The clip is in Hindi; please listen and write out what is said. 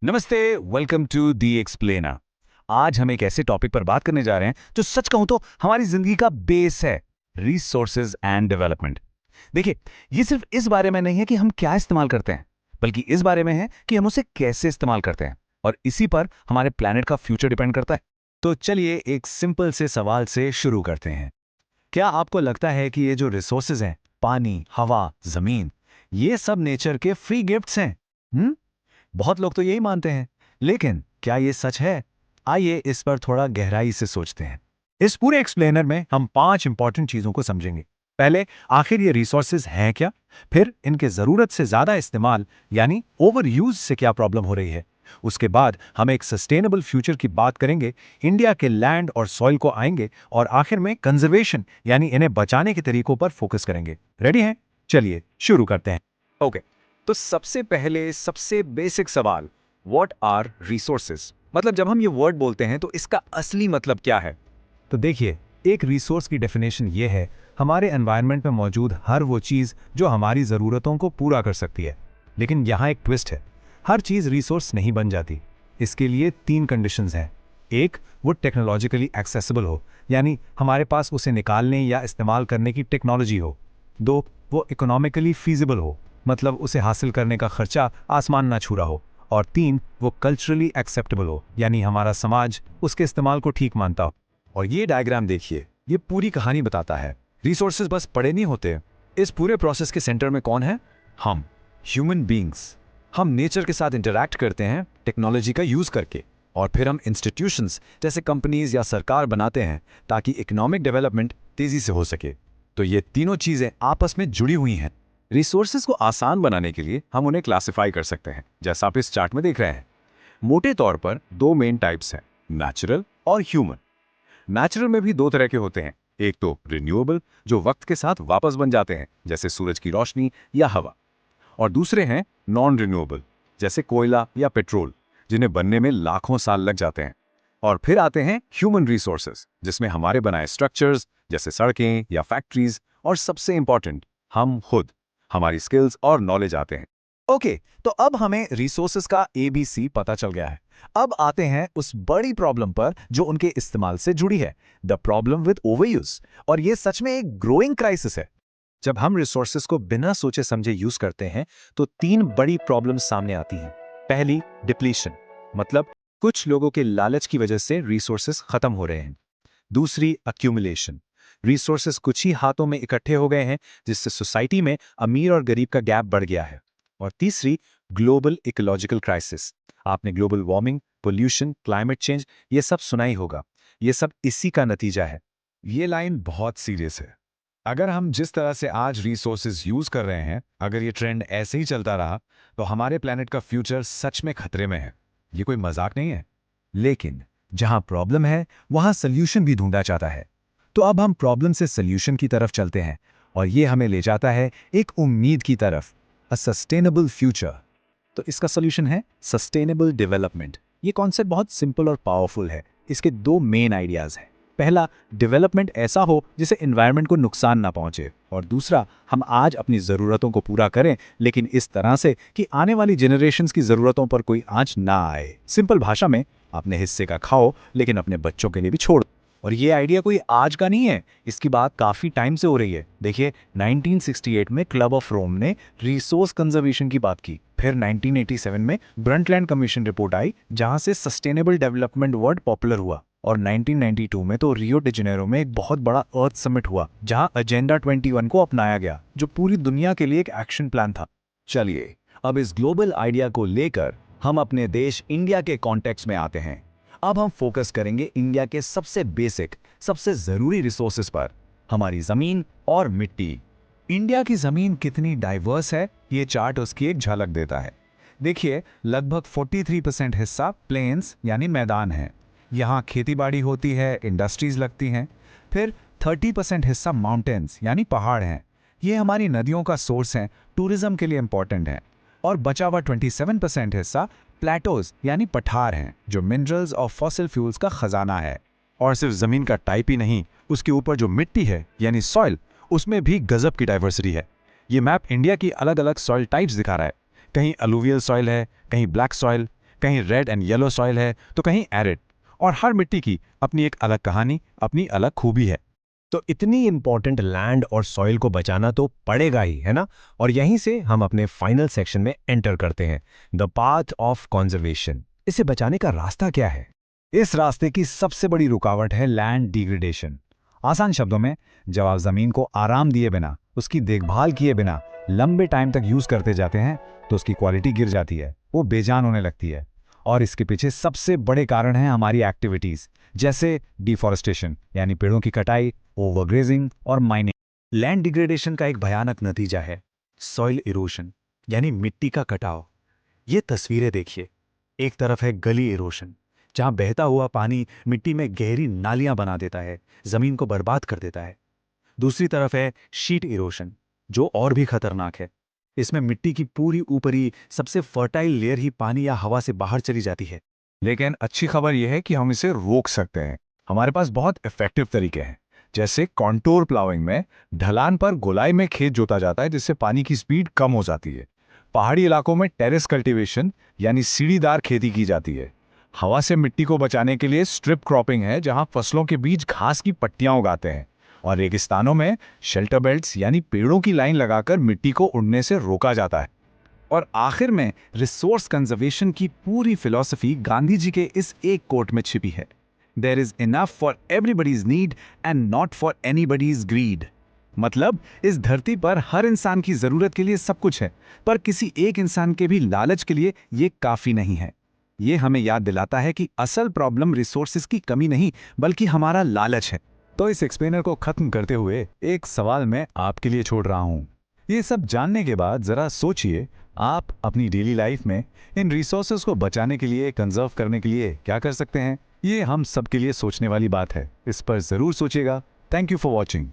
नमस्ते, वेलकम टू दी एक्सप्लेनर। आज हम एक ऐसे टॉपिक पर बात करने जा रहे हैं जो सच कहूं तो हमारी जिंदगी का बेस है, रिसोर्सेज एंड डेवलपमेंट। देखिए, ये सिर्फ इस बारे में नहीं है कि हम क्या इस्तेमाल करते हैं, बल्कि इस बारे में है कि हम उसे कैसे इस्तेमाल करते हैं, और इसी पर हमारे प्लेनेट का फ्यूचर डिपेंड करता है। तो चलिए एक सिंपल से सवाल से शुरू करते हैं। क्या आपको लगता है कि ये जो रिसोर्सेज हैं, पानी, हवा, जमीन, ये सब नेचर के फ्री गिफ्ट्स हैं? बहुत लोग तो यही मानते हैं, लेकिन क्या ये सच है? आइए इस पर थोड़ा गहराई से सोचते हैं। इस पूरे एक्सप्लेनर में हम 5 इंपॉर्टेंट चीजों को समझेंगे। पहले, आखिर ये रिसोर्सेज हैं क्या? फिर इनके जरूरत से ज्यादा इस्तेमाल यानी ओवर यूज से क्या प्रॉब्लम हो रही है? उसके बाद हम एक सस्टेनेबल फ्यूचर की बात करेंगे, इंडिया के लैंड और सॉइल को आएंगे, और आखिर में कंजर्वेशन यानी इन्हें बचाने के तरीकों पर फोकस करेंगे। रेडी हैं? चलिए शुरू करते हैं। ओके, तो सबसे पहले सबसे बेसिक सवाल, व्हाट आर रिसोर्सेज? मतलब जब हम ये वर्ड बोलते हैं तो इसका असली मतलब क्या है? तो देखिए, एक रिसोर्स की डेफिनेशन ये है, हमारे एनवायरनमेंट में मौजूद हर वो चीज़ जो हमारी ज़रूरतों को पूरा कर सकती है। लेकिन यहाँ एक ट्विस्ट है, हर चीज़ रिसोर्स नहीं बन जाती। इसके लिए 3 कंडीशंस हैं। एक, वो टेक्नोलॉजिकली एक्सेसिबल हो, यानी हमारे पास उसे निकालने या इस्तेमाल करने की टेक्नोलॉजी हो। 2, वो इकोनॉमिकली फीजिबल हो, मतलब उसे हासिल करने का खर्चा आसमान ना छू रहा हो। और 3, वो कल्चरली एक्सेप्टेबल हो, यानी हमारा समाज उसके इस्तेमाल को ठीक मानता हो। और ये डायग्राम देखिए, ये पूरी कहानी बताता है। रिसोर्सेज बस पड़े नहीं होते, इस पूरे प्रोसेस के सेंटर में कौन है? हम, ह्यूमन बीइंग्स। हम नेचर के साथ इंटरैक्ट करते हैं टेक्नोलॉजी का यूज करके, और फिर हम इंस्टीट्यूशंस जैसे कंपनीज या सरकार बनाते हैं ताकि इकोनॉमिक डेवलपमेंट तेजी से हो सके। तो ये तीनों चीजें आपस में जुड़ी हुई हैं। रिसोर्सेज को आसान बनाने के लिए हम उन्हें क्लासिफाई कर सकते हैं, जैसा आप इस चार्ट में देख रहे हैं। मोटे तौर पर 2 मेन टाइप्स हैं, नेचुरल और ह्यूमन। नेचुरल में भी 2 तरह के होते हैं, एक तो रिन्यूएबल, जो वक्त के साथ वापस बन जाते हैं, जैसे सूरज की रोशनी या हवा, और दूसरे हैं नॉन रिन्यूएबल, जैसे कोयला या पेट्रोल, जिन्हें बनने में लाखों साल लग जाते हैं। और फिर आते हैं ह्यूमन रिसोर्सेज, जिसमें हमारे बनाए स्ट्रक्चर्स जैसे सड़कें या फैक्ट्रीज, और सबसे इंपॉर्टेंट, हम खुद, हमारी स्किल्स और नॉलेज आते हैं। ओके, तो अब हमें रिसोर्सेज का ABC पता चल गया है। अब आते हैं उस बड़ी प्रॉब्लम पर जो उनके इस्तेमाल से जुड़ी है, द प्रॉब्लम विद ओवरयूज। और ये सच में एक ग्रोइंग क्राइसिस है। जब हम रिसोर्सेज को बिना सोचे समझे यूज करते हैं तो 3 बड़ी प्रॉब्लम्स सामने आती हैं। पहली, डिप्लीशन, मतलब कुछ लोगों के लालच की वजह से रिसोर्सेज खत्म हो रहे हैं। दूसरी, अक्यूमुलेशन, रिसोर्सेज कुछ ही हाथों में इकट्ठे हो गए हैं, जिससे सोसाइटी में अमीर और गरीब का गैप बढ़ गया है। और तीसरी, ग्लोबल इकोलॉजिकल क्राइसिस। आपने global warming, pollution, climate change, ये सब सुना ही होगा। ये सब इसी का नतीजा है। ये लाइन बहुत सीरियस है। अगर हम जिस तरह से आज रिसोर्सेज यूज कर रहे हैं, अगर ये ट्रेंड ऐसे ही चलता रहा, तो हमारे प्लेनेट का फ्यूचर सच में खतरे में है। ये कोई मजाक नहीं है। लेकिन जहां प्रॉब्लम है, वहां सोल्यूशन भी ढूंढा जाता है। तो अब हम प्रॉब्लम से सोल्यूशन की तरफ चलते हैं, और ये हमें ले जाता है एक उम्मीद की तरफ, अ सस्टेनेबल फ्यूचर। तो इसका सोल्यूशन है सस्टेनेबल डेवलपमेंट। ये कॉन्सेप्ट बहुत सिंपल और पावरफुल है। इसके 2 मेन आइडियाज हैं। पहला, डेवलपमेंट ऐसा हो जिसे एनवायरनमेंट को नुकसान ना पहुंचे, और दूसरा, हम आज अपनी ज़रूरतों को पूरा करें, लेकिन इस तरह से कि आने वाली जनरेशन्स की ज़रूरतों पर कोई आंच ना आए। सिंपल भाषा में, अपने हिस्से का खाओ, लेकिन अपने बच्चों के लिए भी छोड़। और ये आइडिया कोई आज का नहीं है, इसकी बात काफ़ी टाइम से हो रही है। देखिए, 1968 में क्लब ऑफ रोम ने रिसोर्स कंजर्वेशन की बात की। फिर 1987 में ब्रंटलैंड कमीशन रिपोर्ट आई, जहां से सस्टेनेबल डेवलपमेंट वर्ड पॉपुलर हुआ। और 1992 में तो रियो डी जेनेरो में एक बहुत बड़ा अर्थ समिट हुआ, जहां एजेंडा 21 को अपनाया गया, जो पूरी दुनिया के लिए एक एक्शन प्लान था। चलिए, अब इस ग्लोबल आइडिया को लेकर हम अपने देश इंडिया के कॉन्टेक्स्ट में आते हैं। अब हम फोकस करेंगे इंडिया के सबसे बेसिक, सबसे जरूरी रिसोर्सेज पर, हमारी जमीन और मिट्टी। इंडिया की जमीन कितनी डाइवर्स है, ये चार्ट उसकी एक झलक देता है। देखिए, लगभग 43% हिस्सा प्लेन्स यानी मैदान है। यहाँ खेतीबाड़ी होती है, इंडस्ट्रीज लगती हैं। फिर 30% हिस्सा माउंटेन्स यानी पहाड़ हैं। ये हमारी नदियों का सोर्स हैं, टूरिज्म के लिए इंपॉर्टेंट हैं। और बचा हुआ 27% हिस्सा प्लेटोज यानी पठार हैं, जो मिनरल्स और फॉसिल फ्यूल्स का खजाना है। और सिर्फ जमीन का टाइप ही नहीं, उसके ऊपर जो मिट्टी है यानी सॉइल, उसमें भी गजब की डाइवर्सिटी है। ये मैप इंडिया की अलग अलग सॉइल टाइप्स दिखा रहा है। कहीं अलुवियल सॉइल है, कहीं ब्लैक सॉइल, कहीं रेड एंड येलो सॉइल है तो कहीं एरिड, और हर मिट्टी की अपनी एक अलग कहानी, अपनी अलग खूबी है। तो इतनी इंपॉर्टेंट लैंड और सॉइल को बचाना तो पड़ेगा ही, है ना? और यहीं से हम अपने फाइनल सेक्शन में एंटर करते हैं, द पाथ ऑफ कंजर्वेशन। इसे बचाने का रास्ता क्या है? इस रास्ते की सबसे बड़ी रुकावट है लैंड डिग्रेडेशन। आसान शब्दों में, जब आप जमीन को आराम दिए बिना, उसकी देखभाल किए बिना लंबे टाइम तक यूज करते जाते हैं तो उसकी क्वालिटी गिर जाती है, वो बेजान होने लगती है। और इसके पीछे सबसे बड़े कारण हैं हमारी एक्टिविटीज, जैसे डिफॉरेस्टेशन यानी पेड़ों की कटाई, ओवरग्रेजिंग और माइनिंग। लैंड डिग्रेडेशन का एक भयानक नतीजा है सॉइल इरोशन यानी मिट्टी का कटाव। ये तस्वीरें देखिए, एक तरफ है गली इरोशन, जहां बहता हुआ पानी मिट्टी में गहरी नालियां बना देता है, जमीन को बर्बाद कर देता है। दूसरी तरफ है शीट इरोशन, जो और भी खतरनाक है। इसमें मिट्टी की पूरी ऊपरी सबसे फर्टाइल लेयर ही पानी या हवा से बाहर चली जाती है। लेकिन अच्छी खबर यह है कि हम इसे रोक सकते हैं। हमारे पास बहुत इफेक्टिव तरीके हैं, जैसे कॉन्टोर प्लाविंग में ढलान पर गोलाई में खेत जोता जाता है, जिससे पानी की स्पीड कम हो जाती है। पहाड़ी इलाकों में टेरेस कल्टीवेशन यानी सीढ़ीदार खेती की जाती है। हवा से मिट्टी को बचाने के लिए स्ट्रिप क्रॉपिंग है, जहां फसलों के बीच घास की पट्टियां उगाते हैं। और रेगिस्तानों में शेल्टर बेल्ट्स यानी पेड़ों की लाइन लगाकर मिट्टी को उड़ने से रोका जाता है। और आखिर में रिसोर्स कंजर्वेशन की पूरी फिलॉसफी गांधी जी के इस एक कोट में छिपी है, there is enough for everybody's need and not for anybody's greed. मतलब इस धरती पर हर इंसान की जरूरत के लिए सब कुछ है, पर किसी एक इंसान के भी लालच के लिए ये काफी नहीं है। ये हमें याद दिलाता है कि असल प्रॉब्लम रिसोर्सेज की कमी नहीं, बल्कि हमारा लालच है। तो इस एक्सप्लेनर को खत्म करते हुए एक सवाल मैं आपके लिए छोड़ रहा हूं। ये सब जानने के बाद जरा सोचिए, आप अपनी डेली लाइफ में इन रिसोर्सेज को बचाने के लिए, कंजर्व करने के लिए क्या कर सकते हैं। ये हम सबके लिए सोचने वाली बात है, इस पर जरूर सोचिएगा। Thank you for watching.